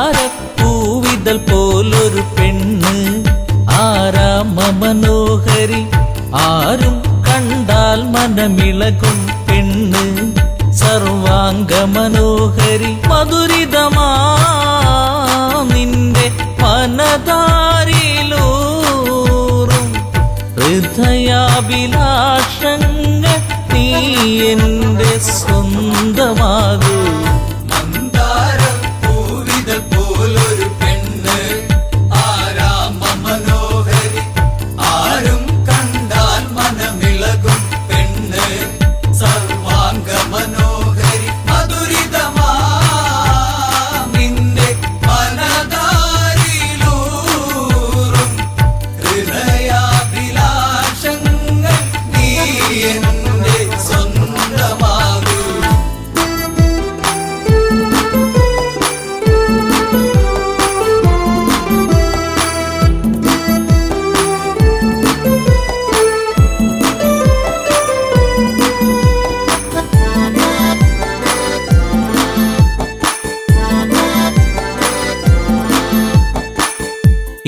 മന്ദാരപ്പൂവിതൽ പോലൊരു പെണ്ണ് ആരാമ മനോഹരി, ആരും കണ്ടാൽ മനമിളകും പെണ്ണ് സർവാംഗ മനോഹരി. മധുരിതമാ നിന്റെ മനതാരിലൂറും ഹൃദയാഭിലാഷങ്ങൾ നീ എന്റെ സ്വന്തമാകൂ.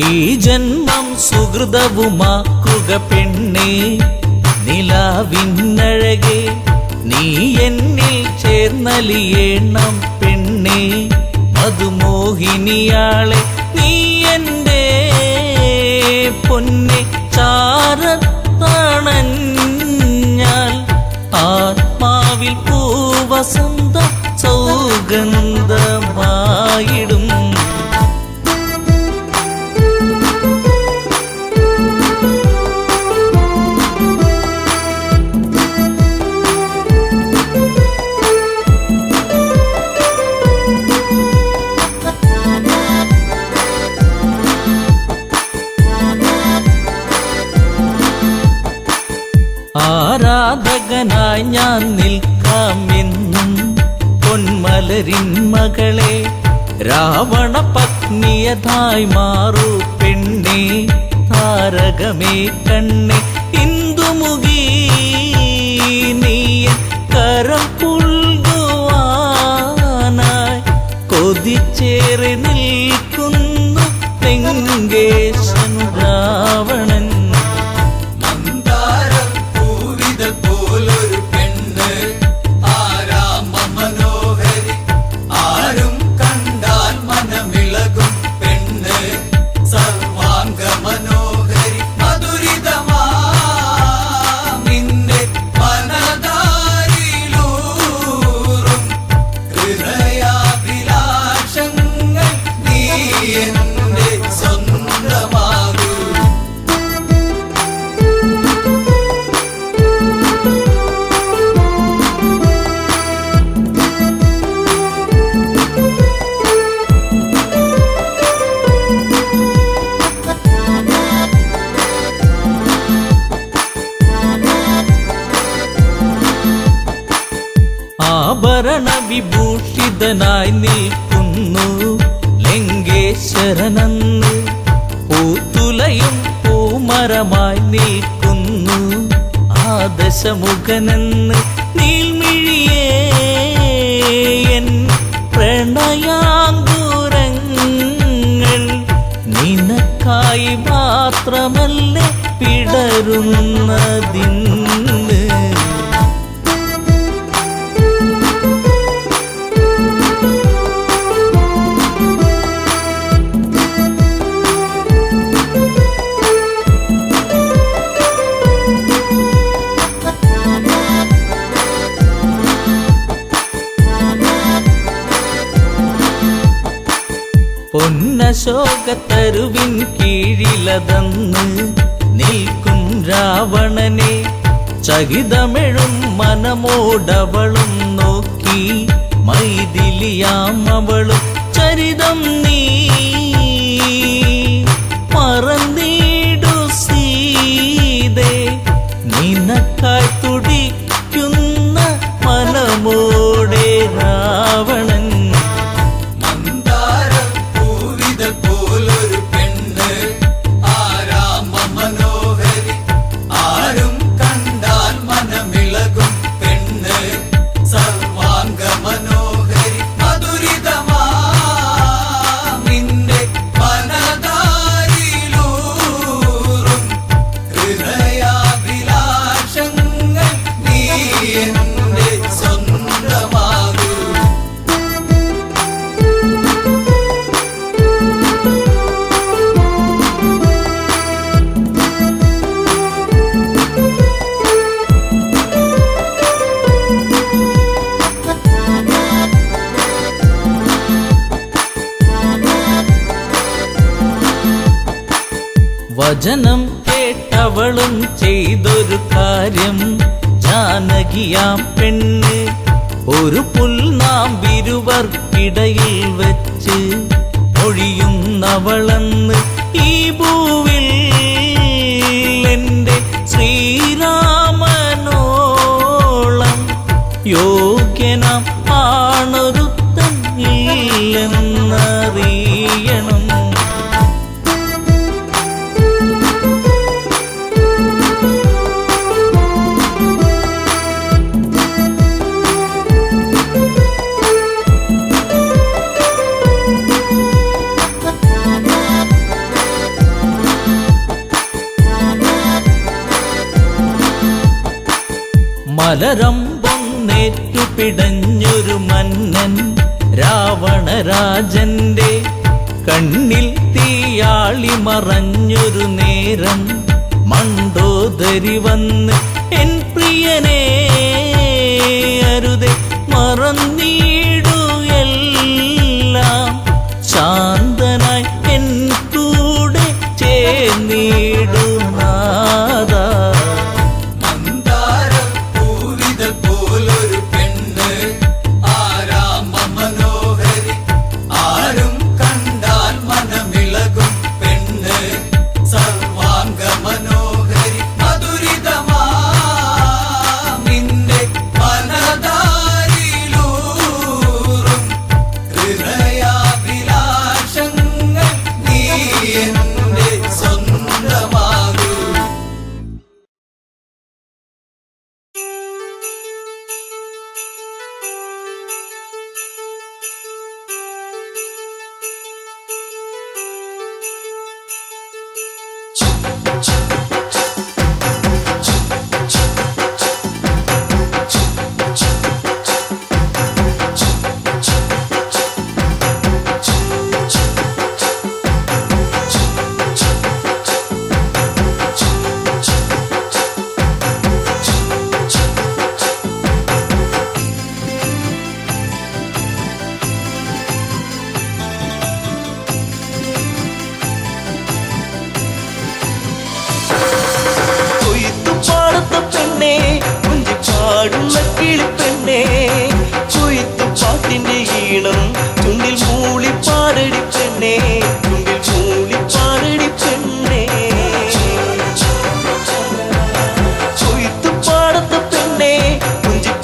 ഈ ജന്മം സുഹൃതവുമാക്കുക പെണ്ണേ, നിലാവിന്നഴകെ നീ എന്നിൽ ചേർന്നലിയേണം പെണ്ണേ. മധുമോഹിനിയാളെ നീ എൻ്റെ പൊന്നെ ചാരത്തണഞ്ഞാൽ ആത്മാവിൽ പൂവസന്ത സൗഗന്ധമായിടും. ആരാധകനായി ഞാൻ നിൽക്കാമെന്നും പൊന്മലരിൻ മകളെ, രാവണ പത്നിയതായി മാറൂ പെണ്ണേ. താരകമേ കണ്ണേ ഇന്ദുമുഖി നീയ കരം പുൽകുവാനായി കൊതിച്ചേറി നിൽക്കുന്നു ലങ്കേശൻ രാവണൻ. ഹൃദയാഭിലാഷങ്ങൾ ഭൂഷിതനായി നിൽക്കുന്നു ലങ്കേശ്വരനെന്ന്. പൂത്തുലയും പൂമരമായി നിൽക്കുന്നു ആ ദശമുഖനെന്ന്. നീൽമിഴിയേ എൻ പ്രണയാങ്കുരങ്ങൾ നിനക്കായി മാത്രമല്ലേ പിടരുന്നതിന്ന്. പൊന്നശോകത്തരുവിൻ കീഴിലതന്ന് നിൽക്കും രാവണനെ ചകിതമെഴും മനമോടവളും നോക്കി മൈഥിലിയാം അവളും ചരിതം നീ മറന്നീടു സീതേ. നിനക്കായി തുടിക്കുന്ന മനമോടെ രാവണൻ. വചനം കേട്ടവളും ചെയ്തൊരു കാര്യം ജാനകിയാം പെണ്ണ് ഒരു പുൽനാമ്പിരുവർക്കിടയിൽ വെച്ച് ഒഴിയുന്നവളെന്ന്. ഈ ഭൂവിൽ എൻ്റെ ശ്രീരാമനോളം യോഗ്യനാം ആണൊരുത്തൻ ഇല്ലെന്നറിയണം. മലരമ്പൊന്നേറ്റു പിടഞ്ഞൊരു മന്നൻ രാവണരാജന്റെ കണ്ണിൽ തീയാളി മറഞ്ഞൊരു നേരം മണ്ടോദരി വന്ന് എൻ പ്രിയനെ അരുതേ മറന്നീടു എല്ലാം ശാന്തനായി എൻ കൂടെ ചേർന്നീടു നാദാ.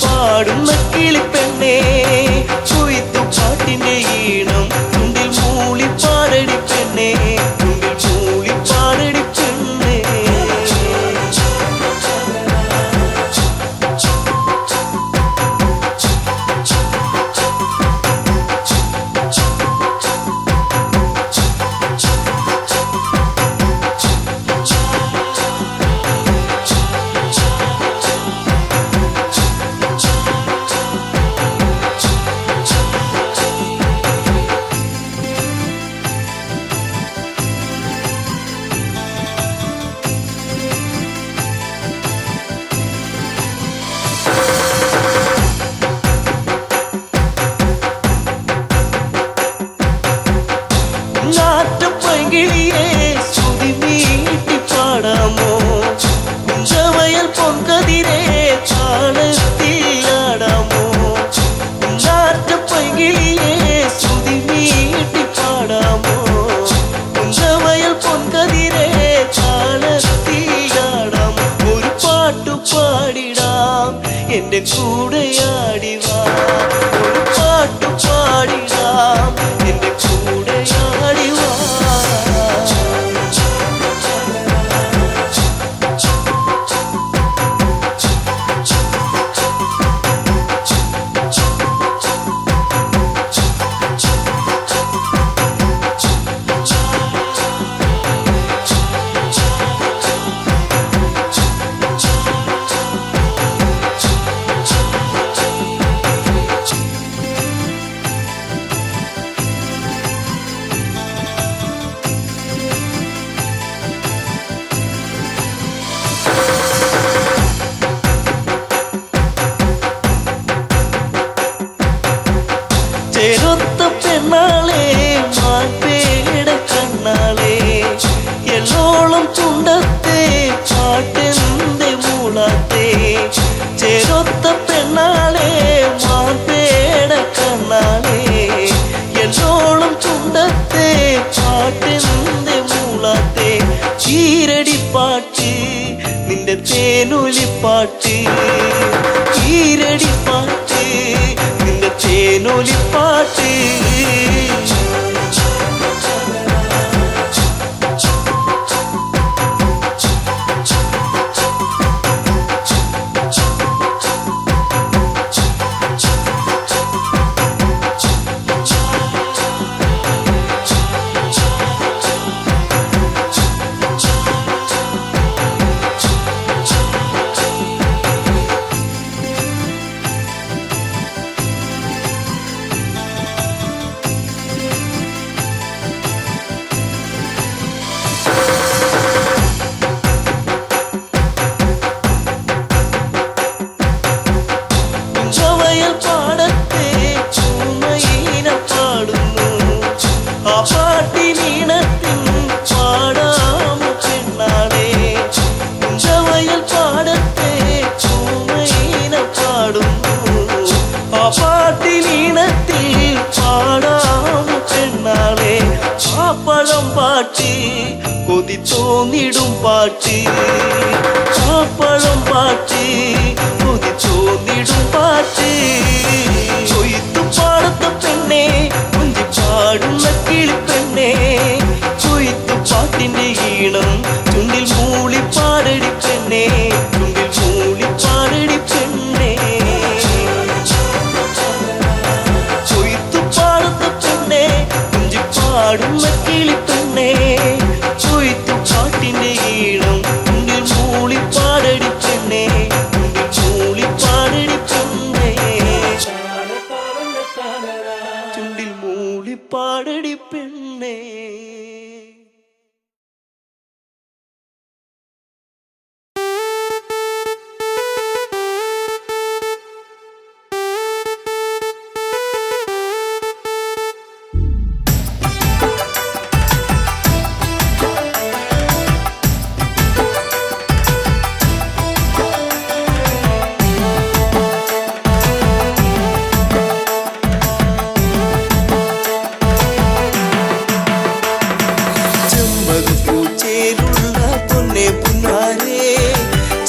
പാടുന്ന കിളിപ്പെണ്ണേ നാറ്റപ്പൈകിളിയെ ശ്രുതി മീട്ടി പാടാമോ കുഞ്ചവയൽ പൊൻകതിരെ താളത്തിലാടാമോ നാറ്റപ്പൈകിളിയെ ശ്രുതി മീട്ടി പാടാമോ കുഞ്ചവയൽ പൊൻകതിരെ താളത്തിലാടാമോ ഒരു പാട്ടു പാടിടാം എന്റെ കൂടെയാടിവാ ഒരു പാട്ടു പാടിടാം എന്റെ കൂടെയാടിവാ ചേരൊത്ത പെണ്ണാളെ മാൻപേട കണ്ണാളെ എല്ലോളം ചുണ്ടത്തെ പാട്ടെന്തെ മൂളാത്തെ ചേരൊത്ത പെണ്ണാളെ മാൻപേട കണ്ണാളെ എല്ലോളം ചുണ്ടത്തെ പാട്ടെന്തെ മൂളാത്തെ ഈരടിപ്പാട്ട് നിന്റെ തേനൊലിപ്പാട്ട് ഈരടിപ്പാട്ട് നിന്റെ തേനൊലിപ്പാട്ട് കുഞ്ചവയൽ പാടത്തെ ചുമയിന പാടുന്നു ആ പാട്ടിനീണത്തിൻ പാടാമോ പെണ്ണാളെ കുഞ്ചവയൽ പാടത്തെ ചുമയിന പാടുന്നു ആ പാട്ടിനീണത്തിൽ പാടാമോ പെണ്ണാളെ പാപ്പളം പാട്ട് കൊതി തോന്നിടും പാട്ട് പാപ്പളം പാട്ട് കൊതി തോന്നിടും പാട്ട് കൊയ്ത്തു പാടത്ത പെണ്ണെ കുഞ്ചി പാടുന്ന കിളിപ്പെണ്ണെ കൊയ്ത്തു പാട്ടിന്റെ ഈണം ചുണ്ടിൽ മൂളി പാടടി പെണ്ണെ ചുണ്ടിൽ മൂളി പാടടി പെണ്ണെ കൊയ്ത്തു പാടത്ത പെണ്ണെ കുഞ്ചി പാടുന്ന കിളിപ്പെണ്ണെ കൊയ്ത്തു പാട്ടിന്റെ ഈണം ചുണ്ടിൽ മൂളി പാടടി പെണ്ണെ ചുണ്ടിൽ മൂളി പാടടി പെണ്ണെ ചുണ്ടിൽ മൂളി പാടടി പെണ്ണെ ചെമ്പകപ്പൂച്ചേലുള്ള പൊന്നെ പുന്നാരേ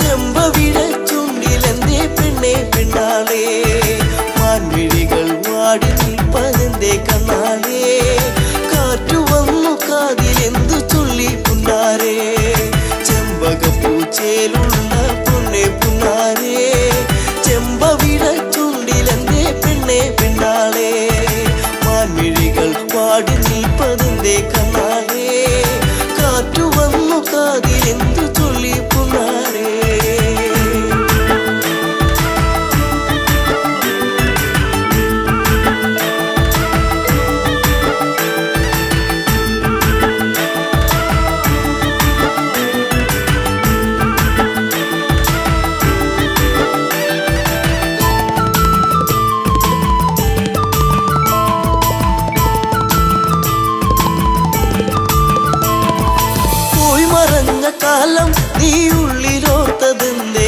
ചെമ്പവിഴ ചുണ്ടിലെന്തേ പെണ്ണെ പെണ്ണാളേ മാൻമിഴികൾ വാടി നിൽപ്പതെന്തേ കണ്ണാളേ കാറ്റു വന്നു കാതിലെന്തു ചൊല്ലി പുന്നാരേ ചെമ്പകപ്പൂച്ചേലുള്ള പൊന്നെ പുന്നാരേ ചെമ്പവിഴ ചുണ്ടിലെന്തേ പെണ്ണെ പെണ്ണാളേ മാൻമിഴികൾ വാടി നിൽപ്പതെന്തേ കണ്ണാളേ കാറ്റു വന്നു കാതിലെന്തു ചൊല്ലി പുന്നാരേ കഴിഞ്ഞ കാലം നീ ഉള്ളിലോർത്തതെന്തേ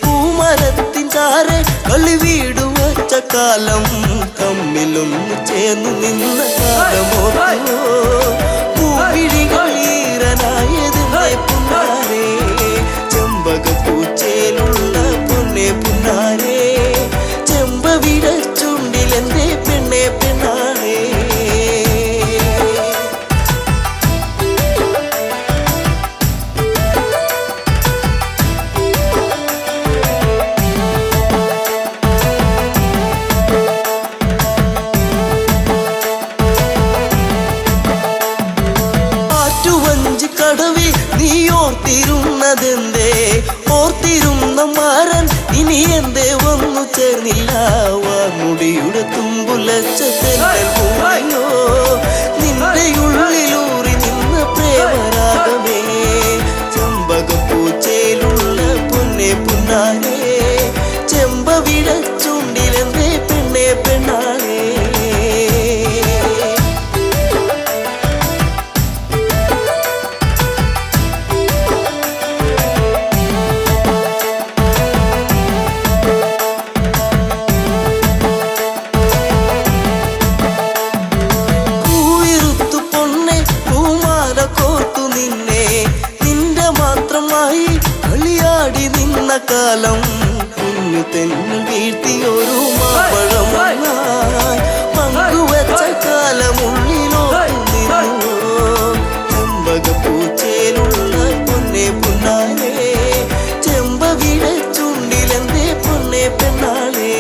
പൂമരത്തിൻ ചാരെ കളി വീടു വച്ച കാലം തമ്മിലൊന്ന് ചേർന്ന് നിന്ന കാലമോ പൂവിഴികൾ ഈറനായതെന്തേ പുന്നാരേ ചെമ്പകപ്പൂച്ചേലുള്ള പൊന്നെ പുന്നാരേ ചെമ്പവിട ചുണ്ടിലെന്തേ പെണ്ണെ പെണ്ണാളേ കടവിൽ നീ ഓർത്തിരുന്നതെന്തേ ഓർത്തിരുന്ന മാരൻ ഇനി എന്തേ വന്നു ചേർന്നില്ല വാർമുടിയുടെ തുമ്പുലച്ച തെന്നോ നിന്റെ ഉള്ളിലൂറി നിന്ന പ്രേമരാഗമേ ചെമ്പകപ്പൂച്ചയിലുള്ള പൊന്നെ പുന്നാരേ ചെമ്പവിട ചുണ്ടിലെന്തേ പെണ്ണെ പെണ്ണാളേ കാലം കുഞ്ഞു തെന്നു വീഴ്ത്തിയൊരു മാമ്പഴം പങ്കുവച്ച കാലമുള്ളിലോട്ടു നിന്നു ചെമ്പകപ്പൂച്ചേലുള്ള പൊന്നെ പുന്നാരേ ചെമ്പവിട ചുണ്ടിലെന്തേ പൊന്നെ പെണ്ണാളേ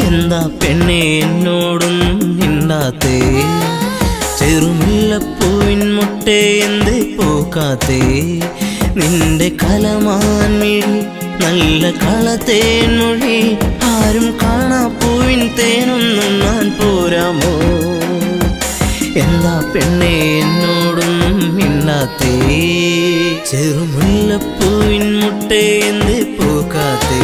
എന്താ പെണ്ണെ എന്നോടൊന്നും മിണ്ടാത്തേ ചെറുമുല്ലപ്പൂവിൻ മുട്ടേ എന്തേ പൂക്കാത്തേ നിന്റെ കലമാൻമിഴി നല്ല കളത്തേൻ മൊഴി ആരും കാണാ പൂവിൻ തേനൊന്നും ഞാൻ പോരാമോ എന്താ പെണ്ണെ എന്നോടൊന്നും മിണ്ടാത്തേ ചെറുമുല്ലപ്പൂവിൻ മുട്ടേ എന്തേ പൂക്കാത്തേ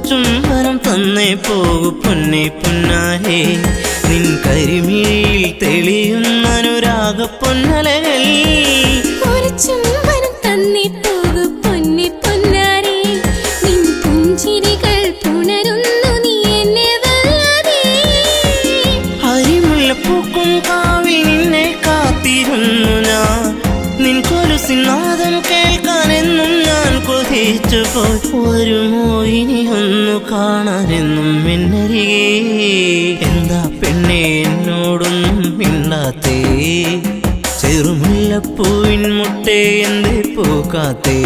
ചുംബനം തന്നേ പോകു പൊന്നെ പുന്നാരേ നിൻ കരിമിഴിയിൽ തെളിയുന്ന അനുരാഗ പൊന്നലകൾ ഒരു ചുംബനം തന്നേ പോകു പൊന്നെ പുന്നാരേ നിൻ പുഞ്ചിരികൾ പുണരുന്നു നീ എന്നെ വല്ലാതെ ഹരിമുല്ലപ്പൂക്കും കാവിൽ നിന്നെ കാത്തിരുന്നു ഞാൻ നിൻ കൊലുസിനാദം കേൾക്കാനെന്നും ഞാൻ കൊതിച്ചു പോയി ഒരു മോഹിനി ഒന്നു കാണാനെന്നും മിന്നരികേ എന്താ പെണ്ണെ എന്നോടൊന്നും മിണ്ടാത്തേ ചെറുമുല്ലപ്പൂവിൻ മുട്ടേ എന്തേ പൂക്കാത്തേ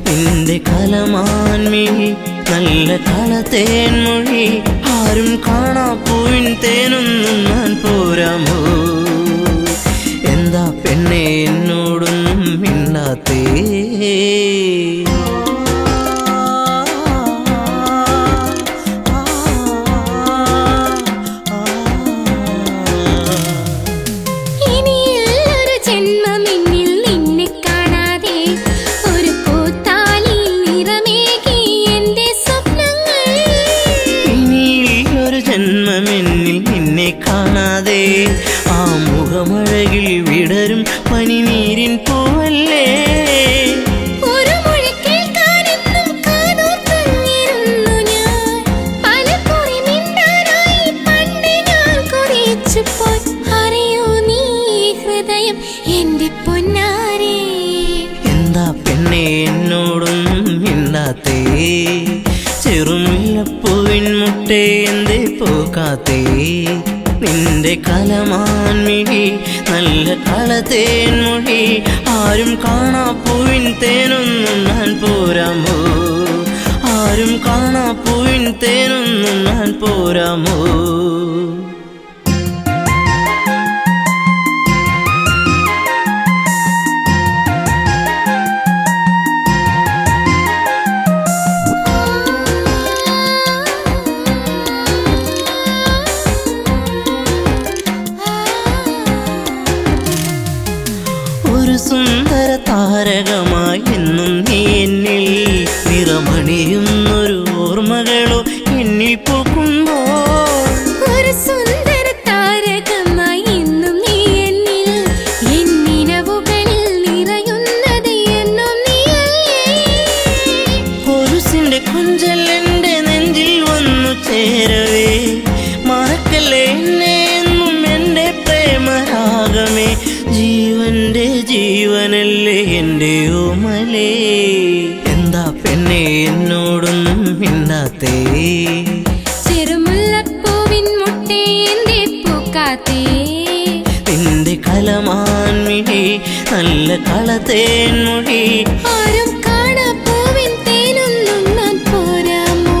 നിന്റെ കലമാൻമിഴി നല്ല കളത്തേൻ മൊഴി ആരും കാണാ പൂവിൻ തേനൊന്നും ഞാൻ പോരാമോ എന്താ പെണ്ണെ എന്നോടൊന്നും മിണ്ടാത്തേ ജന്മമെന്നിൽ നിന്നെ കാണാതെ ആ മുഖമഴകിൽ വിടരും പനിനീരിൻ പൂവല്ലേ ഒരു മൊഴി കേൾക്കാനെന്നും കാതോർത്തിരുന്നു ഞാൻ പലകുറി മിണ്ടാനായി പണ്ട് ഞാൻ കുറിച്ചു പോയി അറിയൂ നീ പൂക്കാത്തേ നിന്റെ കലമാൻമിഴി നല്ല കളതേൻമൊഴി ആരും കാണാ പൂവിൻ തേനൊന്നും ഞാൻ പോരാമോ ആരും കാണാ പൂവിൻ തേനൊന്നും ഞാൻ പോരാമോ ഒരു സുന്ദര താരകമായി എന്നും നീ എന്നിൽ നിറമണിയുന്നൊരു ഓർമ്മകളോ എന്നിൽ പൂക്കുമ്പോൾ ഒരു സുന്ദര താരകമായി എന്നും നീ എന്നിൽ എന്നിനവുകളിൽ നിറയുന്നത് എന്നും നീയല്ലേ കൊലുസിന്റെ കൊഞ്ചൽ എന്റെ നെഞ്ചിൽ വന്നു ചേരവേ മറക്കല്ലേ എന്നെ എന്നും എന്റെ പ്രേമരാഗമേ ജീവന്റെ ജീവനല്ലേ എൻ്റെ ഓമലേ എന്താ പെണ്ണെ എന്നോടൊന്നും മിണ്ടാത്തേ ചെറുമുല്ലപ്പൂവിൻ മുട്ടേ എന്തേ പൂക്കാത്തേ നിന്റെ കലമാൻമിഴി നല്ല കളതേൻമൊഴി ആരും കാണാ പൂവിൻ തേനൊന്നും ഞാൻ പോരാമോ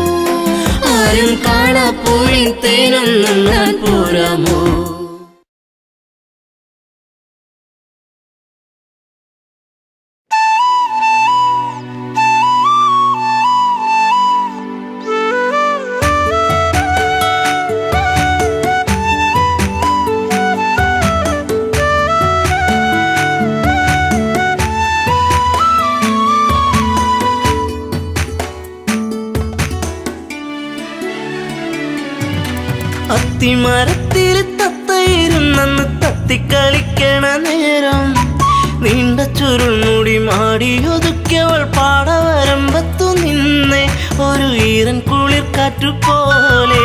ആരും കാണാ പൂവിൻ തേനൊന്നും ഞാൻ പോരാമോ അത്തിമരത്തിൽ തത്തയിരുന്നെന്ന് തത്തിക്കളിക്കണ നേരം നീണ്ട ചുരുൾമുടി മാടിയൊതുക്കിയവൾ പാടവരമ്പത്തു നിന്നെ ഒരു ഈറൻ കുളിർ കാറ്റുപോലെ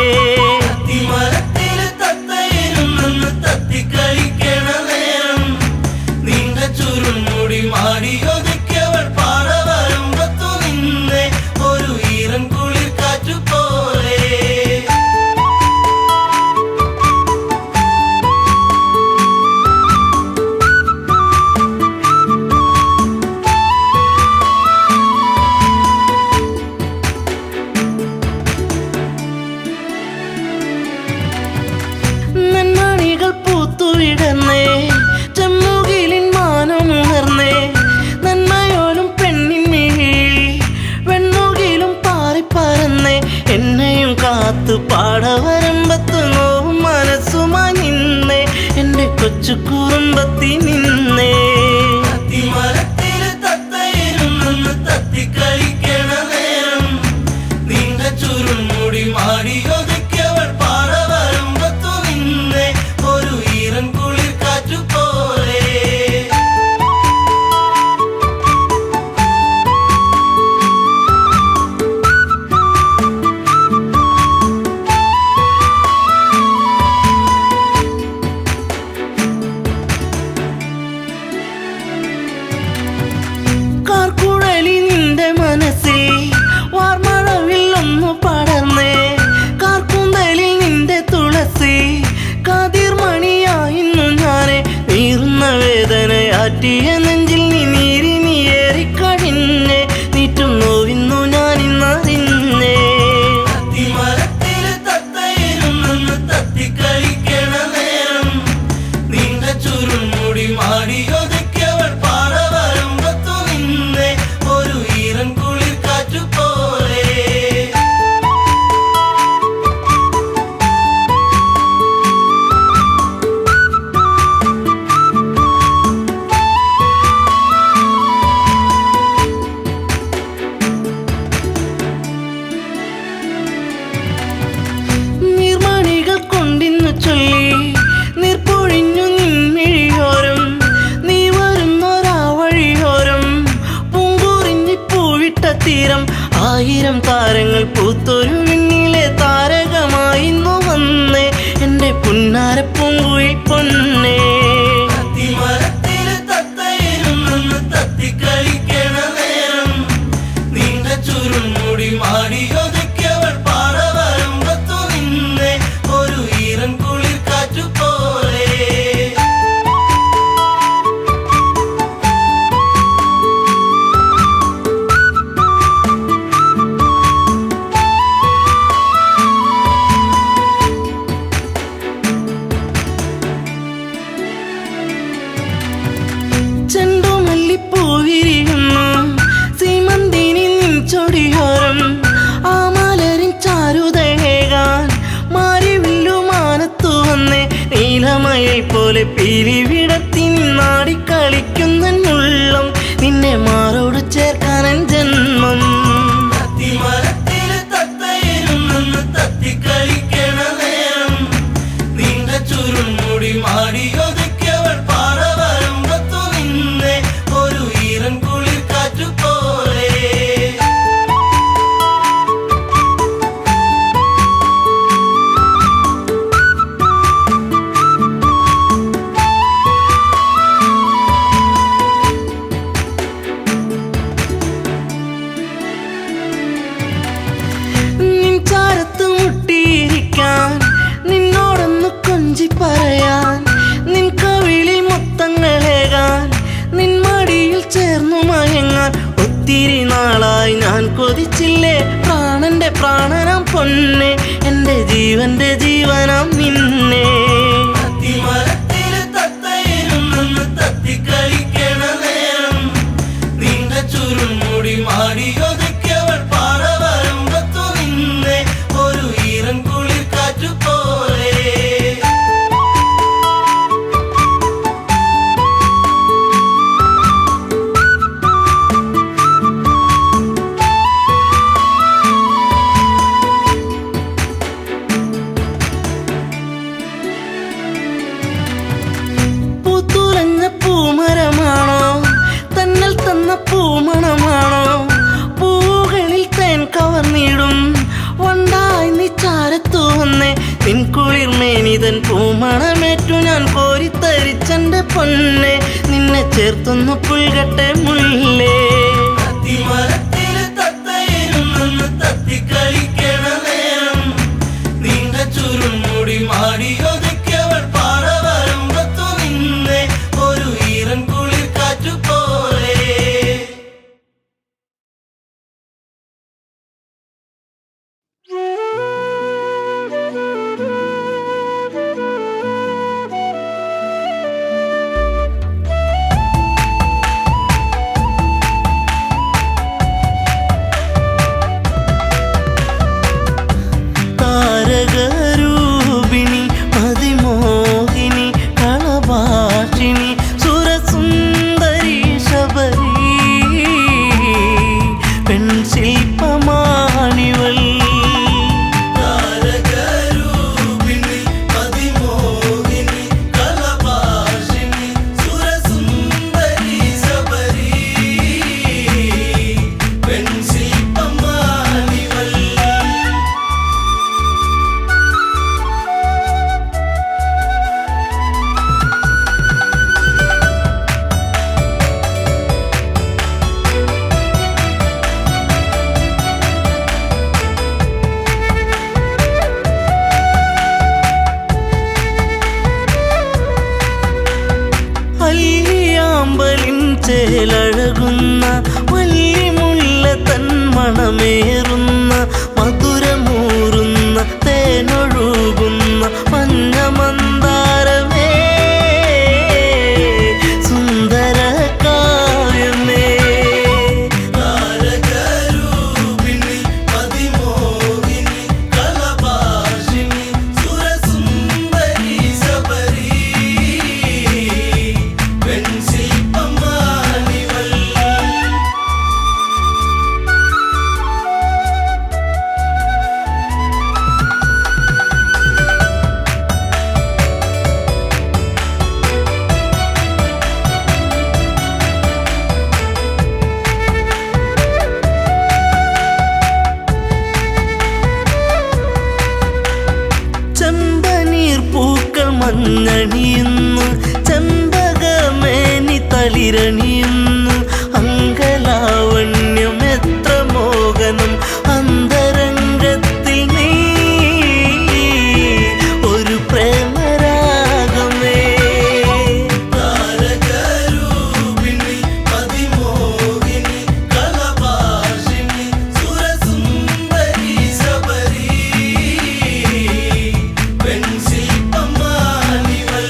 അത്തിമരത്തിൽ തത്തയിരുന്നെന്ന് തത്തിക്കളിക്കണ നേരം നീണ്ട ചുരുൾമുടി മാടിയൊതുക്കിയവൾ പാടവരമ്പത്തു നിന്നെ ഒരു ഈറൻ കുളിർ കാറ്റുപോലെ നന്മണികൾ പൂത്തുവിടന്നേ ചെമ്മുകിലിൻ മാനമുണർന്നേ നന്മയോലും പെണ്ണിൻ മിഴി വെണ്ണുകിലും പാറിപ്പറന്നേ എന്നെയും കാത്തു പാടവരമ്പത്തു നോവും മനസ്സുമായി നിന്നേ എൻ്റെ കൊച്ചു കുറുമ്പത്തി നിന്നേ അത്തിമരത്തില് തത്തയിരുന്നെന്ന് തത്തിക്കളിക്കണ നേരം നീണ്ട ചുരുൾമുടി മാടിയൊതുക്കിയവൾ പാടവരമ്പത്തു നിന്നെ ഒരു ഈറൻ കുളിർ കാറ്റുപോലെ കാർക്കുഴലി നിന്റെ മനസ്സിൽ വാർമഴവിൽ ഒന്നു പടർന്നേ കാർക്കുന്തലിൽ നിന്റെ തുളസി കാതിർമണിയായിരുന്നു ഞാനെ നീറുന്ന വേദനയാറ്റിയ നെഞ്ചിൽ നീ നീറിനിയേറിക്കഴിഞ്ഞേ നീറ്റും നോവിന്നു ഞാനിന്നറിഞ്ഞേ അത്തിമരത്തില് തത്തയിരുന്നെന്ന് തത്തിക്കളിക്കണ നേരം നീണ്ട ചുരുൾമുടി മാടിയൊതുക്കിയവൾ പാടവരമ്പത്തു നിന്നെ ഒരു ഈറൻ കുളിർ കാറ്റുപോലെ പോലെ പീലിവിടത്തി നിന്നാടിക്കളിക്കുന്നുള്ളം നിന്നെ മാറോട് ചേർക്കാനൻ ജന്മം തത്തിക്കളിക്കണ നേരം നീണ്ട ചുരുൾമുടി മാടിയൊതുക്കിയവൾ പാറ വരുമ്പത്തു നിന്നെ ഒരു ഈറൻ കുളിർ കാറ്റുപോലെ നിന്നോടൊന്ന് കൊഞ്ചി പറയാൻ നിൻ കവിളിൽ മുത്തങ്ങളേകാൻ നിൻ മടിയിൽ ചേർന്നു മയങ്ങാൻ ഒത്തിരി നാളായി ഞാൻ കൊതിച്ചില്ലേ പ്രാണന്റെ പ്രാണനാം പൊന്നെ എൻ്റെ ജീവന്റെ ജീവനാം നിന്നെ തത്തിക്കളിക്കണ നേരം നീണ്ട ചുരുൾമുടി മാടിയൊതുക്കിയവൾ പാറ വരുമ്പത്തു നിന്നെ ഒരു ഈറൻ കുളിർ കാറ്റുപോലെ പൂത്തുലഞ്ഞ പൂമരമാണോ തന്നൽ തന്ന പൂമണമാണോ പൂകളിൽ തേൻ കവർന്നിടും വണ്ടായി നീ ചാരത്തു വന്നേ നിൻ കുളിർമേനിതൻ പൂമണമേറ്റു ഞാൻ കോരിത്തരിച്ചെന്റെ പൊന്നെ നിന്നെ ചേർത്തൊന്നു പുൽകട്ടെ മുല്ലേ തത്തിക്കളിക്കണ നേരം നീണ്ട ചുരുൾമുടി മാടിയൊതുക്കിയവൾ പാറ വരുമ്പത്തു നിന്നെ ഒരു ഈറൻ കുളിർ കാറ്റുപോലെ താരകരൂപിണി മതിമോഹിനി കളഭാഷിണി സുരസുന്ദരി ശബരി പെൺശില്പമാണിവൾ താരകരൂപിണി മതിമോഹിനി കളഭാഷിണി സുരസുന്ദരി ശബരി പെൺശില്പമാണിവൾ അല്ലിയാമ്പലിൻ ചേലഴകുന്ന വല്ലിമുല്ല തൻ മണമേറുന്ന മധുരമൂറുന്ന തേനൊഴുകുന്ന മഞ്ഞമന്ദാരമേ സുന്ദര കാവ്യമേ താരകരൂപിണി മതിമോഹിനി കളഭാഷിണി സുരസുന്ദരി ശബരി പെൺശില്പമാണിവൾ. ചെമ്പനീർ പൂക്കൾ മഞ്ഞണിയുന്നു ചെമ്പകമേനി തളിരണിയുന്നു അങ്കലാവണ്യം എത്ര മോഹനം അന്തരംഗത്തിൽ നീ ഒരു പ്രേമരാഗമേ താരകരൂപിണി മതിമോഹിനി കളഭാഷിണി സുരസുന്ദരി ശബരി പെൺശില്പമാണിവൾ.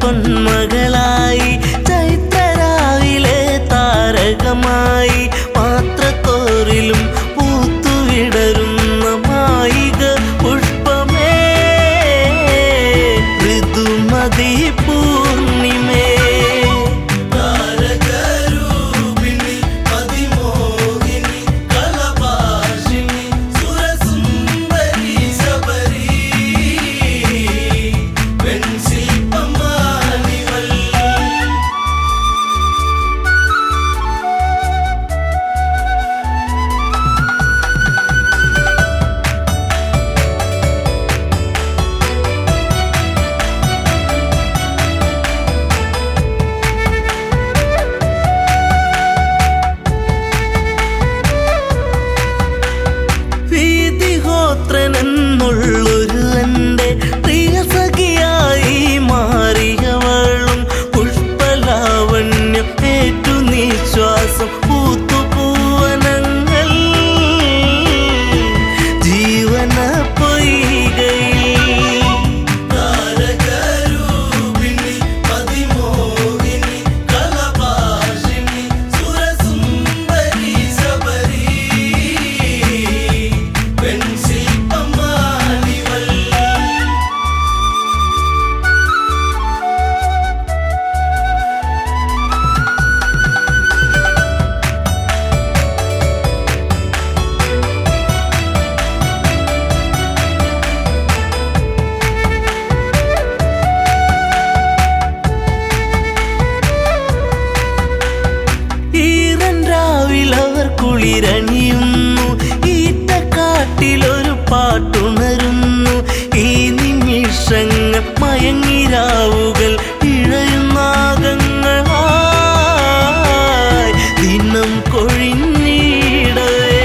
പൊന്മകളായി ചൈത്രരാവിലെ താരകമായി പാത്രത്തോറിലും പൂത്തുവിടരുന്ന മായിക പുഷ്പമേ ഋതുമതി പൂർണിമേ െന്നുള്ളൊരു എൻ്റെ പ്രിയ സഖിയായി മാറിയവളും പുഷ്പലാവണ്യം ഏറ്റു നിശ്വാസം പൂത്തുപൂവനങ്ങൾ ജീവന പൊയ്കയിൽ അവർ കുളിരണിയുന്നു ഈറ്റക്കാട്ടിലൊരു പാട്ടുണരുന്നു ഈ നിമിഷങ്ങൾ മയങ്ങിരാവുകൾ ഇഴയുന്നാഗങ്ങളായി ദിനം കൊഴിഞ്ഞിടവേ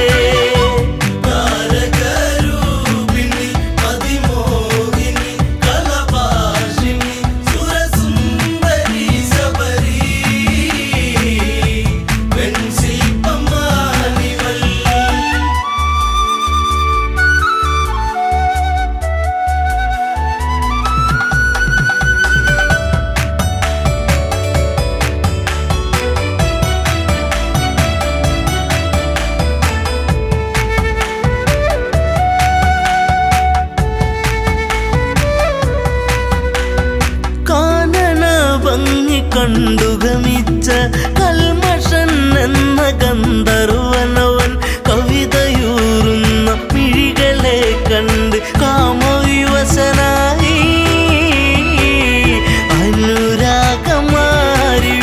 കണ്ടുഗമിച്ച കൽമഷൻ എന്ന ഗന്ധർവനവൻ കവിതയൂറുന്ന മിഴികളെ കണ്ട് കാമവിവശനായി അനുരാഗമാരി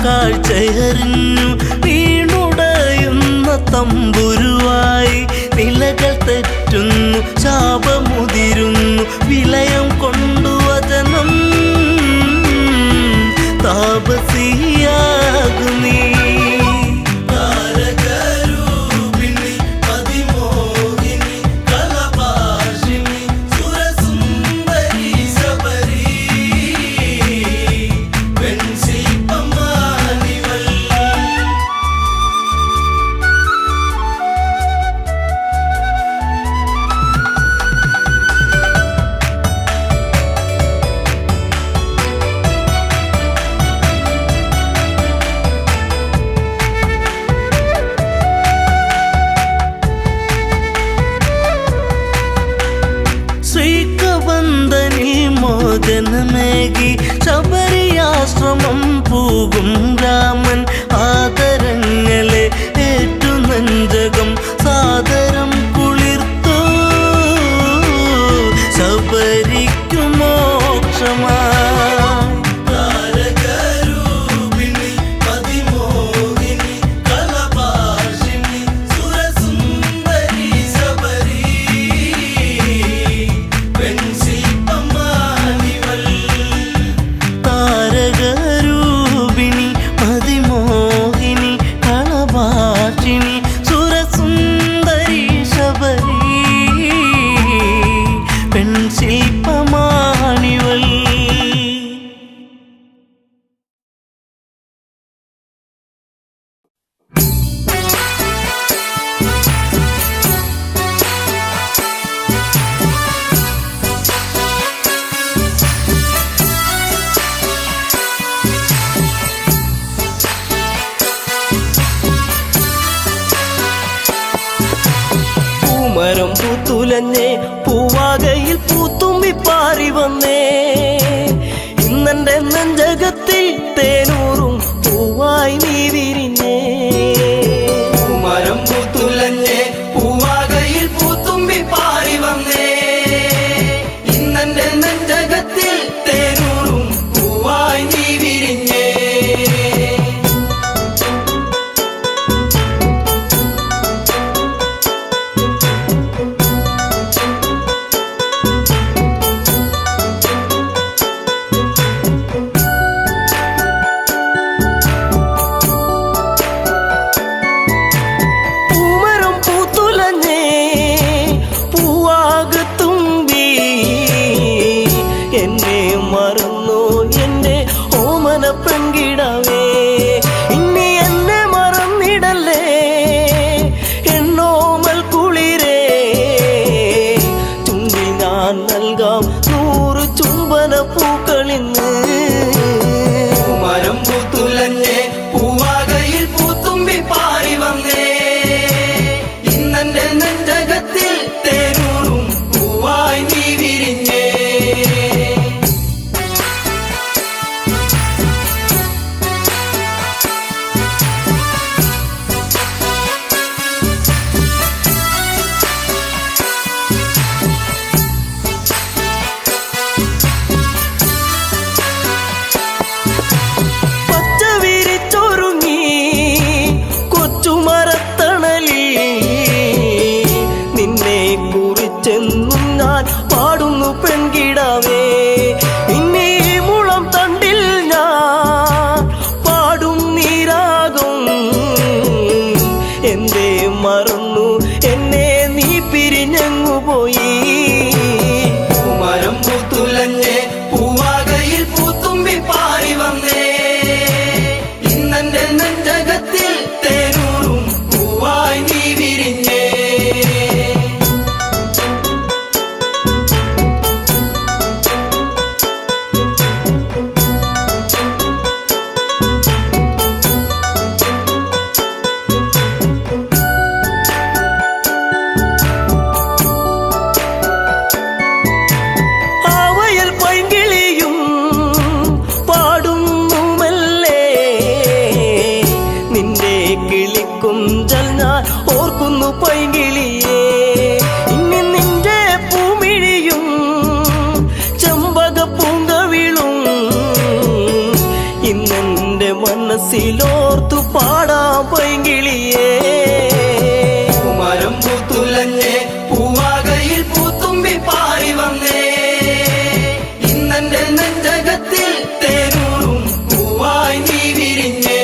കാഴ്ചയറിഞ്ഞു വീണുടയുന്ന തമ്പുരുവായി നിലകൾ തെറ്റുന്നു ശാപമുതിരുന്നു വിലയം കൊണ്ടു വചനം താപസിയാകുന്നീ മോചനമേകി ശബരിയാശ്രമം പോകും രാമൻ ആദരങ്ങളെ ഏറ്റു നെഞ്ചകം സാദരം കുളിർത്തു ശബരിക്കു മോക്ഷമായി താരകരൂപിണി പതിമോഹിനി കലപാശിനി പൂത്തുലഞ്ഞേ പൂവാകയിൽ പൂത്തുമ്പി പാറി വന്നേ ഇന്നെന്റെ നെഞ്ചകത്തിൽ തേനൂറും പൂവായി നീ വിരിഞ്ഞേ മരം പൂത്തുലഞ്ഞേ പൂവാകയിൽ പൂത്തുമ്പി പാറി വന്നേ ഇന്നെന്റെ നെഞ്ചകത്തിൽ തേനൂറും പൂവായി നീ വിരിഞ്ഞേ പെൺകിടാവേ ഇനി എന്നെ മറന്നിടല്ലേ എന്നോമൽ കുളിരേ ചുണ്ടിൽ ഞാൻ നൽകാം 100 ചുംബന പൂക്കളിന്ന് മരം പൂത്തുലഞ്ഞേ പൂവാകയിൽ പൂത്തുമ്പി പാറി വന്നേ ഇന്നെന്റെ നെഞ്ചകത്തിൽ തേനൂറും പൂവായി നീ വിരിഞ്ഞേ ചെന്നും ഞാൻ പാടുന്നു പെൺകിടാവേ ഇനി മുളം തണ്ടിൽ ഞാൻ പാടും നീരാകും എന്തേ മറന്നു എന്നെ നീ പിരിഞ്ഞങ്ങു പോയി മരം പൂത്തുലഞ്ഞേ പൂവാകയിൽ പൂത്തുമ്പി പാറി വന്നേ ഇന്നെന്റെ നെഞ്ചകത്തിൽ തേനൂറും പൂവായി നീ വിരിഞ്ഞേ കിളിക്കുഞ്ചൽ ഞാൻ ഓർക്കുന്നു പൈങ്കിളിയേ ഇനി നിന്റെ പൂമിഴിയും ചെമ്പക പൂങ്കവിളും ഇന്നെന്റെ മനസ്സിലോർത്തു പാടാം പൈങ്കിളിയേ മരം പൂത്തുലഞ്ഞേ പൂവാകയിൽ പൂത്തുമ്പി പാറി വന്നേ ഇന്നെന്റെ നെഞ്ചകത്തിൽ തേനൂറും പൂവായി നീ വിരിഞ്ഞേ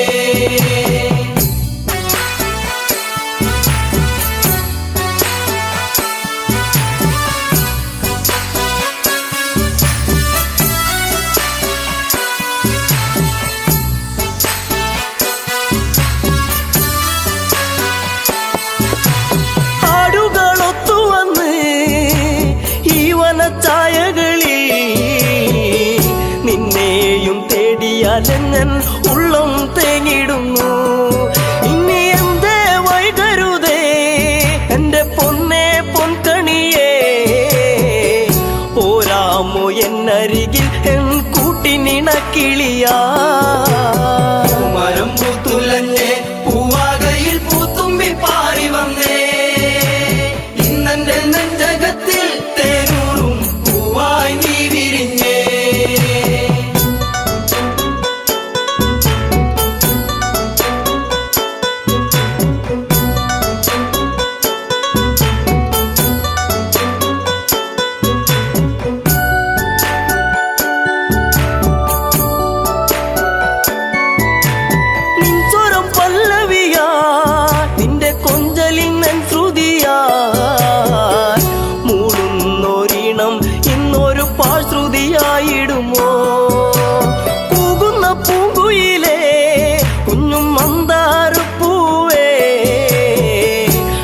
ചായകളിൽ നിന്നെയും തേടിയാലെങ്ങൻ ഉള്ളം തേങ്ങിടുന്നു ഇനി എന്തേ വൈകരുതേ എന്റെ പൊന്നേ പൊൻകണിയേ പോരാമോ എന്നരികിൽ എൻ കൂട്ടിനിണക്കിളിയാ മരം പൂത്തുലഞ്ഞേ പൂവാകയിൽ പൂത്തുമ്പി പാറി വന്നേ ഇന്നെന്റെ നെഞ്ചകത്തിൽ തേനൂറും പൂവായി നീ വിരിഞ്ഞേ മരം പൂത്തുലഞ്ഞേ പൂവാകയിൽ പൂത്തുമ്പി പാറി വന്നേ ഇന്നെന്റെ നെഞ്ചകത്തിൽ തേനൂറും പൂവായി നീ വിരിഞ്ഞേ മരം പൂത്തുലഞ്ഞേ പൂവാകയിൽ പൂത്തുമ്പി പാറി വന്നേ ഇന്നെന്റെ നെഞ്ചകത്തിൽ തേനൂറും പൂവായി നീ വിരിഞ്ഞേ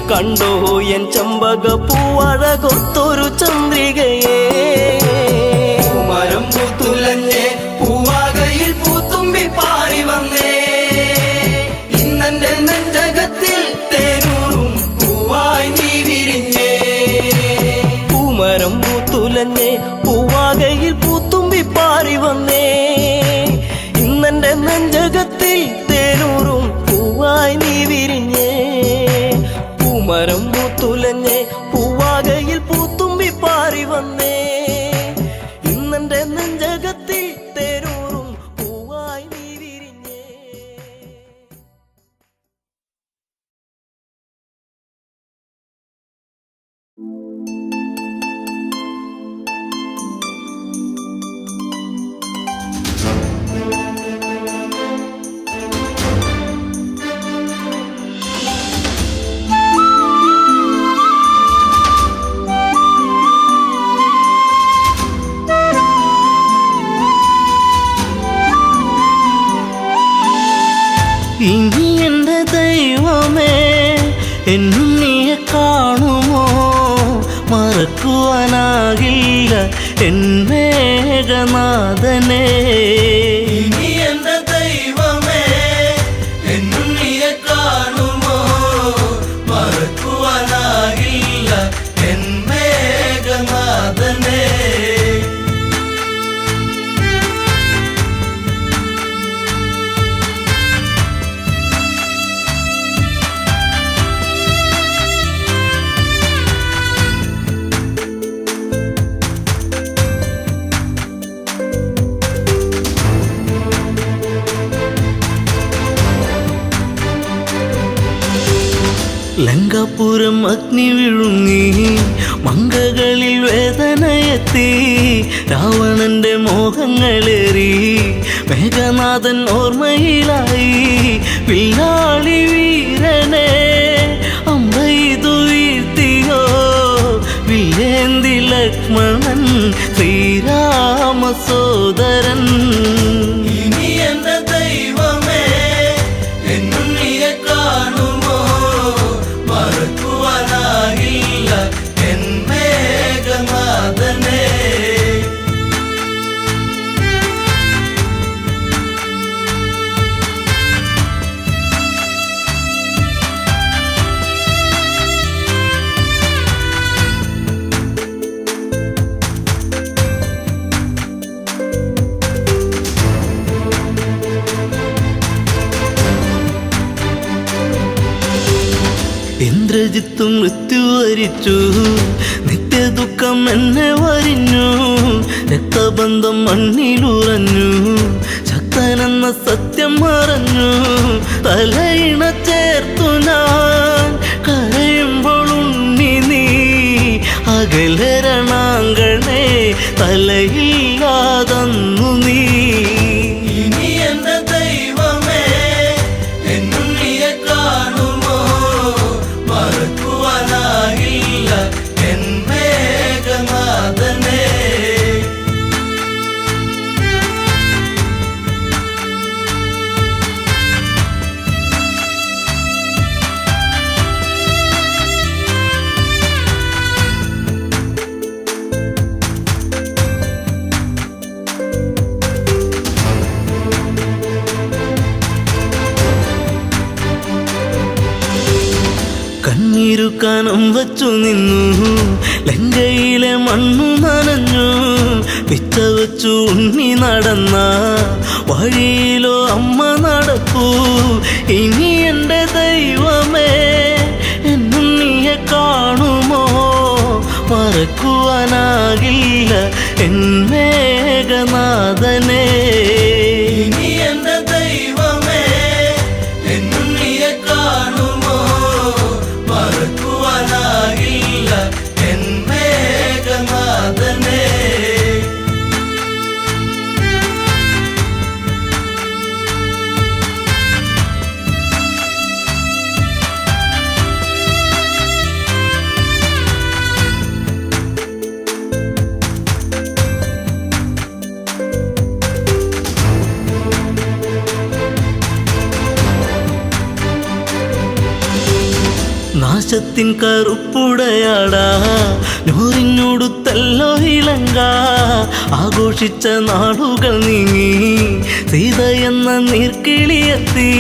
കണ്ടോ എൻ ചമ്പകപ്പൂവഴകൊത്തൊരു ചന്ദ്രികയെ മരം പൂത്തുലഞ്ഞേ പൂവാകയിൽ പൂത്തുമ്പി പാറി വന്നേ ഇന്നെന്റെ നെഞ്ചകത്തിൽ തേനൂറും പൂവായി നീ വിരിഞ്ഞേ തുലഞ്ഞേ പൂവാകയിൽ പൂത്തുമ്പി പാറി വന്നേ ഇന്നെന്റെ നെഞ്ചകത്തിൽ തേനൂറും പൂവായി നീ വിരിഞ്ഞേ പൂമരം പൂത്തുലഞ്ഞേ പൂവാകയിൽ പൂത്തുമ്പി പാറി വന്നേ ഇന്നെന്റെ നെഞ്ചകത്തിൽ തേനൂറും പൂവായി നീ വിരിഞ്ഞേ. ഇനി എൻ്റെ ദൈവമേ എന്നും നീയെ കാണുമോ മറക്കുവാനാകില്ല എൻ മേഘനാഥനെ. ഇനി എൻ്റെ ദൈവമേ എന്നും നീയെ കാണുമോ മറക്കുവാനാകില്ല എൻ മേഘനാഥനെ. ലങ്കാപുരം അഗ്നി വിഴുങ്ങി മങ്കകളിൽ വേദനയെത്തി രാവണന്റെ മോഹങ്ങളേറി മേഘനാഥൻ ഓർമ്മയിലായി വില്ലാളി വീരനെ അമ്പെയ്തു വീഴ്ത്തിയോ വില്ലേന്തി ലക്ഷ്മണൻ ശ്രീരാമ സോദരൻ. ഇനി എൻ്റെ ദൈവമേ എന്നും നീയെ കാണുമോ മറക്കുവാനാകില്ല എൻ മേഘനാഥനെ. ഇന്ദ്രജിത്തും മൃത്യു വരിച്ചു നിത്യദുഃഖം എന്നെ വരിഞ്ഞു രക്തബന്ധം മണ്ണിലുറഞ്ഞു ശക്തനെന്ന സത്യം മറഞ്ഞു തലയിണ ചേർത്തു ഞാൻ കരയുമ്പോൾ ഉണ്ണി നീ അകലരണാങ്കണേ തലയില്ലാതന്നു നീ. ഇനി എൻ്റെ ദൈവമേ എന്നും നീയെ കാണുമോ മറക്കുവാനാകില്ല എൻ മേഘനാഥനെ. കണ്ണീരു കനം വച്ചു നിന്നു ലങ്കയിലെ മണ്ണു നനഞ്ഞു പിച്ച വച്ചു ഉണ്ണി നടന്ന വഴിയിലോ അമ്മ നടപ്പൂ. ഇനി എൻ്റെ ദൈവമേ എന്നും നീയെ കാണുമോ മറക്കുവാനാകില്ല എൻ മേഘനാഥനെ. ഇനി എൻ്റെ ദൈവമേ എന്നും നീയെ കാണുമോ മറക്കുവാനാകില്ല എൻ മേഘനാഥനെ. നാശത്തിൻ കറുപ്പുടയാടാ നൂറിനോടുത്തല്ലോ ഇളങ്ക ആഘോഷിച്ച നാളുകൾ നീങ്ങി സീത എന്ന നീർക്കിളിയെത്തി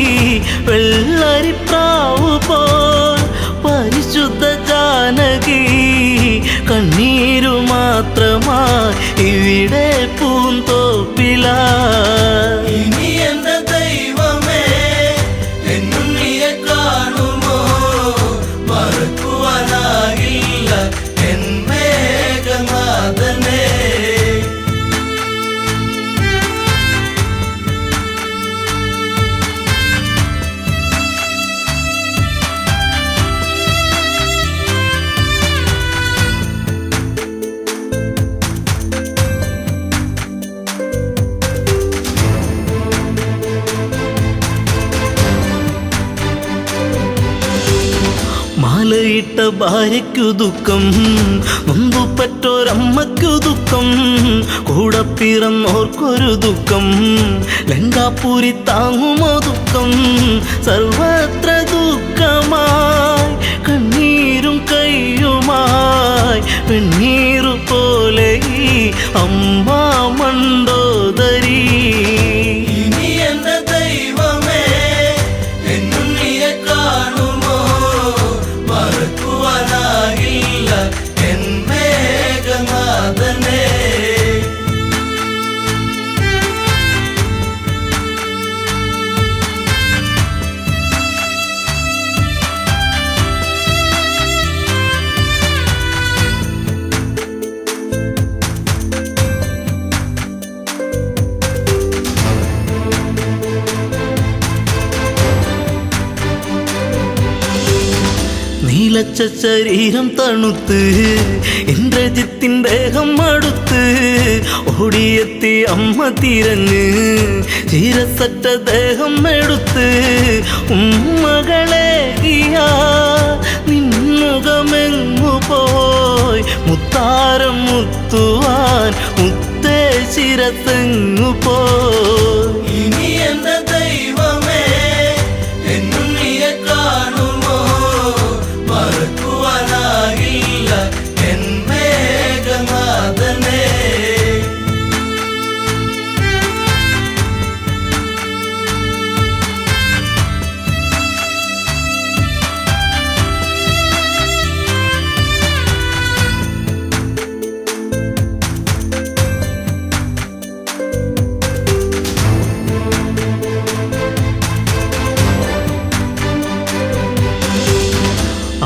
വെള്ളരിപ്രാവു പോൽ പരിശുദ്ധ ജാനകി കണ്ണീരു മാത്രമാ മേഘനാഥനേ. മാലയിട്ട ഭാര്യയ്ക്കു ദുഃഖം, നൊന്തുപറ്റോരമ്മയ്ക്കു ദുഃഖം, കൂടെ പിറന്നോർക്കൊരു ദുഃഖം, ലങ്കാപുരി താങ്ങുമോ ദുഃഖം, സർവത്ര ദുഃഖമായി കണ്ണീരും കയ്യുമായി വെണ്ണീറു പോലെ ഈ അമ്മ മണ്ടോദരി. ഇനി എന്റെ ദൈവമേ എന്നും നീയെ കാണുമോ, മറക്കുവാനാകില്ല എൻ മേഘനാഥനേ. നീലച്ച ശരീരം തണുത്ത് ഇന്ദ്രജിത്തിൻ ദേഹം അടുത്ത് ഓടിയെത്തി അമ്മ തിരഞ്ഞ് ചീരസറ്റ ദേഹം എടുത്ത് ഉമ്മകളേകിയ നിന്നുകമെങ്ങു പോയി മുത്താരം മുത്തുവാൻ മുത്തേ ശിരത്തെങ്ങു പോയി. ഇനി എന്റെ ദൈവമേ എന്നും നീയെ കാണുമോ, മറക്കുവാനാകില്ല എൻ മേഘനാഥനേ.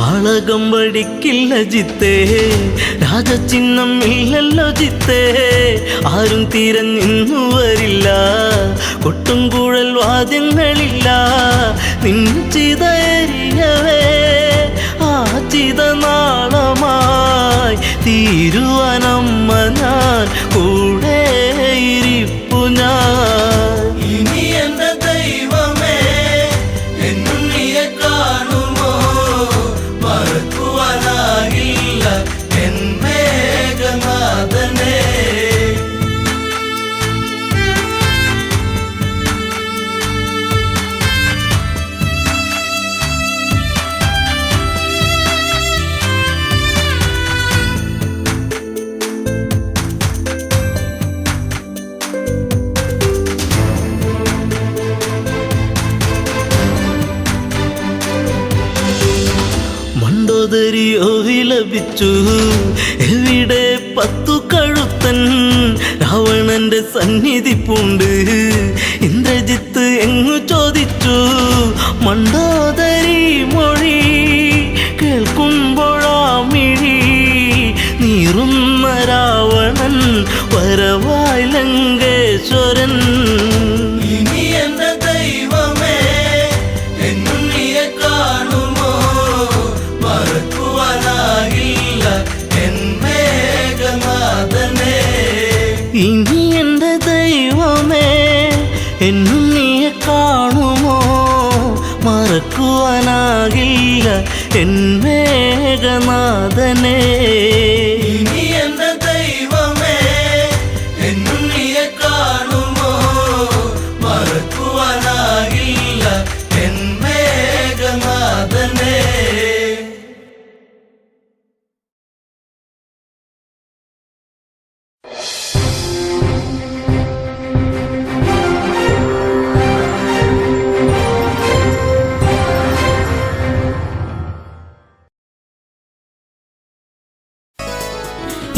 ആളകം വടിക്കില്ല ജിത്തേ, രാജചിഹ്നം ഇല്ലല്ലോ ജിത്തേ, ആരും തിരഞ്ഞിന്നു വരില്ല, കൊട്ടും കുഴൽ വാദ്യങ്ങളില്ല, നിൻചിതയരിയവേ ആ ചിതനാളമായി തീരുവനമ്മ ഞാൻ കൂടെ ഇരിപ്പു ഞാൻ. ഇനി എന്റെ ദൈവമേ എന്നും നീയെ കാണുമോ, മറക്കുവാനാകില്ല എൻ മേഘനാഥനേ. മണ്ടോദരിയോ വിലപിച്ചു, എവിടെ പത്തു കഴുത്തൻ, രാവണന്റെ സന്നിധി പൂണ്ട് ഇന്ദ്രജിത്ത് എങ്ങു ചോദിച്ചു. മണ്ടോദരി മൊഴി കേൾക്കുമ്പോഴാമിഴി നീറുന്ന രാവണൻ വരവായി ലങ്കേശ്വരൻ. ഇനി എന്റെ ദൈവമേ എന്നും നീയെ കാണുമോ, മറക്കുവാനാകില്ല എൻ മേഘനാഥനേ. ഇനി എന്റെ ദൈവമേ എന്നും നീയെ കാണുമോ, മറക്കുവാനാകില്ല എൻ മേഘനാഥനേ. ഇനി എന്റെ ദൈവമേ എന്നും നീയെ കാണുമോ, മറക്കുവാനാകില്ല എൻ മേഘനാഥനേ.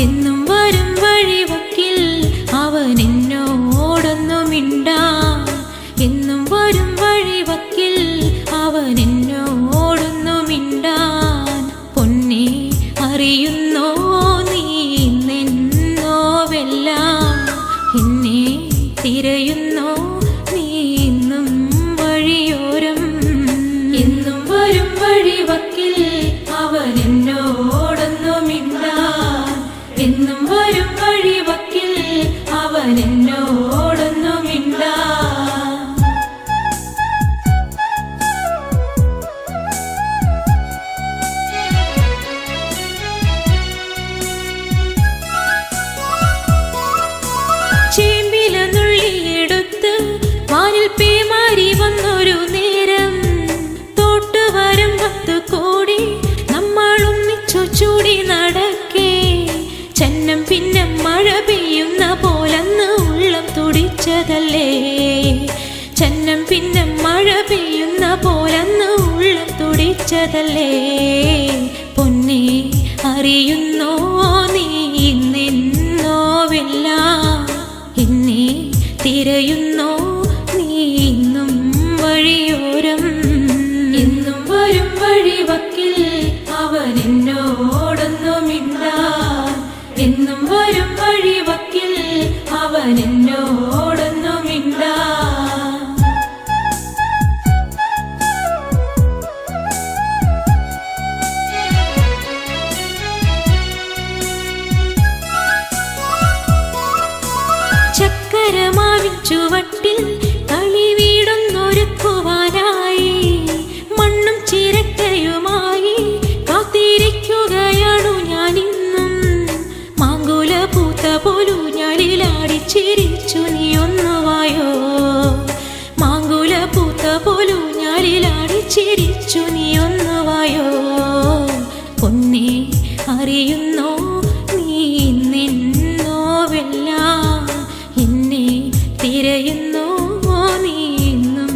എന്നും വരും വഴിവക്കിൽ അവൻ എന്നോടൊന്നു മിണ്ടാൻ, എന്നും വരും വഴിവക്കിൽ അവൻ എന്നോടൊന്നു മിണ്ടാൻ. പൊന്നെ അറിയുന്നോ നീ എന്നും വരും വഴിവക്കിൽ അവൻ എന്നോടൊന്നുമില്ല. ചേമ്പില നുള്ളിയെടുത്ത് വാനിൽ പേമാരി വന്നൊരു നേരം, തോട്ടുവരം 10 കോടി നമ്മൾ ഒന്നിച്ചു ചൂടി നടക്കേ. ചന്നം പിന്നെ മഴ പെയ്യുന്ന പോലന്ന് ഉള്ളം തുടിച്ചതല്ലേ. ചന്നം പിന്നെ മഴ പെയ്യുന്ന പോലന്ന് ഉള്ളം തുടിച്ചതല്ലേ. പൊന്നേ അറിയുന്നോ നീ ഇന്നെന്നോവെല്ലാം, എന്നെ തിരയുന്നോ നീ ഇന്നും വഴിയോരം. എന്നും വരും വഴിവക്കിൽ അവൻ എന്നോടൊന്നുമില്ല. എന്നും വരും വഴിവക്കിൽ അവൻ എന്നോടൊന്നുമില്ല. ചക്കരമാവിൻ ചുവട്ടിൽ കളി വീടൊന്നൊരുക്കുവാനായി മണ്ണും ചിരട്ടയുമായി കാത്തിരിക്കുകയാണു ഞാനിന്നും. മാങ്കുല പൂത്ത പോലു ഞാലിലാടി ചിരിച്ചു നീ ഒന്നുവായോ. മാങ്കുല പൂത്ത പോലു ഞാലിലാടി ചിരിച്ചു നീ ഒന്നുവായോ. പൊന്നേ അറിയുന്നോ നീ ഇന്നെന്നോവെല്ലാം, എന്നെ തിരയുന്നോ നീ ഇന്നും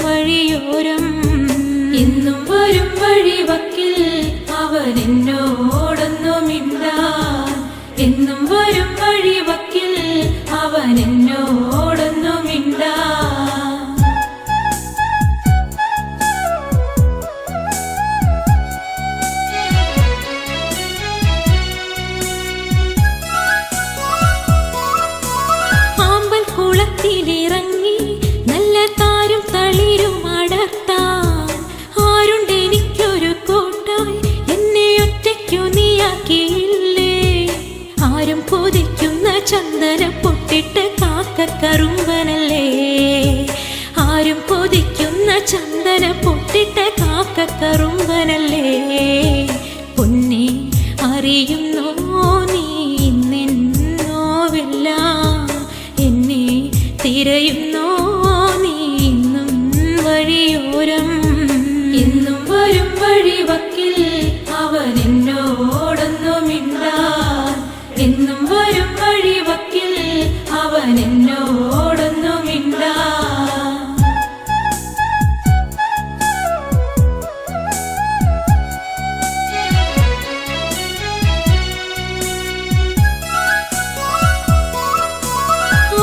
വഴിയോരം. എന്നും വരും വഴിവക്കിൽ അവൻ എന്നോടൊന്നുമില്ല. എന്നും വരും വഴിവക്കിൽ അവൻ എന്നോടൊന്നുമില്ല. ആമ്പൽ കുളത്തിലിറങ്ങി നല്ല താരും തളിരും അടർത്താൻ ആരുണ്ടെനിക്കൊരു കോട്ടായി, എന്നെ ഒറ്റയ്ക്കു നീയാക്കിയില്ലേ. ആരും കൊതിക്കുന്ന ചന്ദന പൊട്ടിട്ട് കാക്കക്കറുമ്പനല്ലേ. ആരും കൊതിക്കുന്ന ചന്ദന പൊട്ടിട്ട് കാക്കക്കറുമ്പനല്ലേ. പൊന്നേ അറിയുന്നോ നീ ഇന്നെന്നോവെല്ലാം, എന്നെ തിരയുന്നോ നീ ഇന്നും വഴിയോരം. എന്നും വരും വഴിവക്കിൽ അവൻ എന്നോടൊന്നുമില്ല. എന്നും വരും വഴിവക്കിൽ അവൻ എന്നോടൊന്നുമില്ല.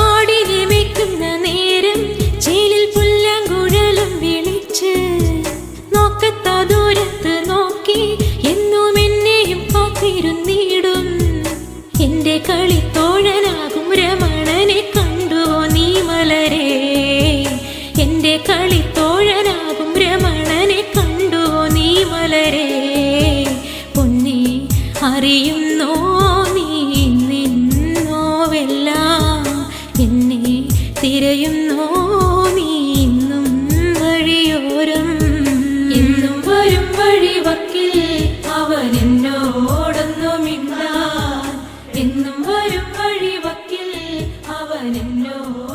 ആടിനെ മേയ്ക്കുന്ന നേരം ചേലിൽ പുല്ലാങ്കുഴലും വിളിച്ച് നോക്കത്താ ദൂരത്ത് നോക്കി എന്നും എന്നെയും കാത്തിരുന്നിടും. എന്റെ കളിത്തോഴനാകും രമണനെ കണ്ടുവോ നീ മലരേ. എന്റെ കളിത്തോഴനാകും രമണനെ കണ്ടുവോ നീ മലരേ. പൊന്നേ അറിയുന്നോ നീ ഇന്നെന്നോവെല്ലാം, എന്നെ തിരയുന്നോ നീ ഇന്നും വഴിയോരം. എന്നും വരും വഴിവക്കിൽ അവൻ എന്നോടൊന്നുമില്ല. എന്നും വരും വഴിവക്കിൽ അവൻ എന്നോട്